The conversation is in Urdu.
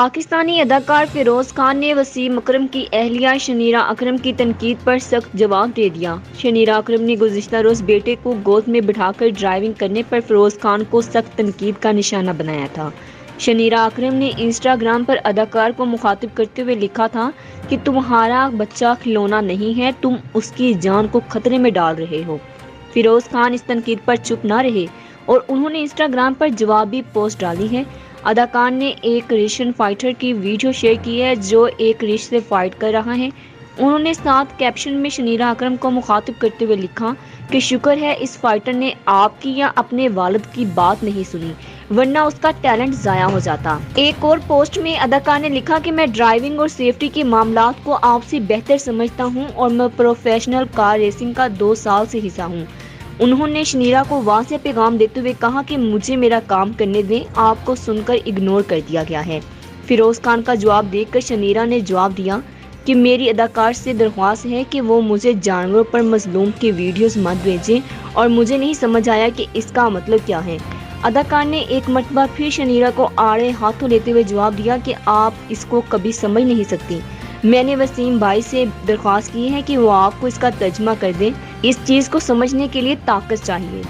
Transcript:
پاکستانی اداکار فیروز خان نے وسیم اکرم کی اہلیہ شنیرہ اکرم کی تنقید پر سخت جواب دے دیا۔ شنیرہ اکرم نے گزشتہ روز بیٹے کو گود میں بٹھا کر ڈرائیونگ کرنے پر فیروز خان کو سخت تنقید کا نشانہ بنایا تھا۔ شنیرہ اکرم نے انسٹاگرام پر اداکار کو مخاطب کرتے ہوئے لکھا تھا کہ تمہارا بچہ کھلونا نہیں ہے، تم اس کی جان کو خطرے میں ڈال رہے ہو۔ فیروز خان اس تنقید پر چپ نہ رہے اور انہوں نے انسٹاگرام پر جوابی پوسٹ ڈالی ہے۔ اداکار نے ایک ریشن فائٹر کی ویڈیو شیئر کی ہے جو ایک ریچھ سے فائٹ کر رہا ہے۔ انہوں نے ساتھ کیپشن میں شنیرہ اکرم کو مخاطب کرتے ہوئے لکھا کہ شکر ہے اس فائٹر نے آپ کی یا اپنے والد کی بات نہیں سنی، ورنہ اس کا ٹیلنٹ ضائع ہو جاتا۔ ایک اور پوسٹ میں اداکار نے لکھا کہ میں ڈرائیونگ اور سیفٹی کے معاملات کو آپ سے بہتر سمجھتا ہوں اور میں پروفیشنل کار ریسنگ کا 2 سال سے حصہ ہوں۔ انہوں نے شنیرہ کو واضح پیغام دیتے ہوئے کہا کہ مجھے میرا کام کرنے دیں، آپ کو سن کر اگنور کر دیا گیا ہے۔ فیروز خان کا جواب دیکھ کر شنیرہ نے جواب دیا کہ میری اداکار سے درخواست ہے کہ وہ مجھے جانوروں پر مظلوم کی ویڈیوز مت بھیجیں اور مجھے نہیں سمجھ آیا کہ اس کا مطلب کیا ہے۔ اداکار نے ایک مرتبہ پھر شنیرہ کو آڑے ہاتھوں لیتے ہوئے جواب دیا کہ آپ اس کو کبھی سمجھ نہیں سکتی۔ میں نے وسیم بھائی سے درخواست کی ہے کہ وہ آپ کو اس کا ترجمہ کر دیں، اس چیز کو سمجھنے کے لیے طاقت چاہیے۔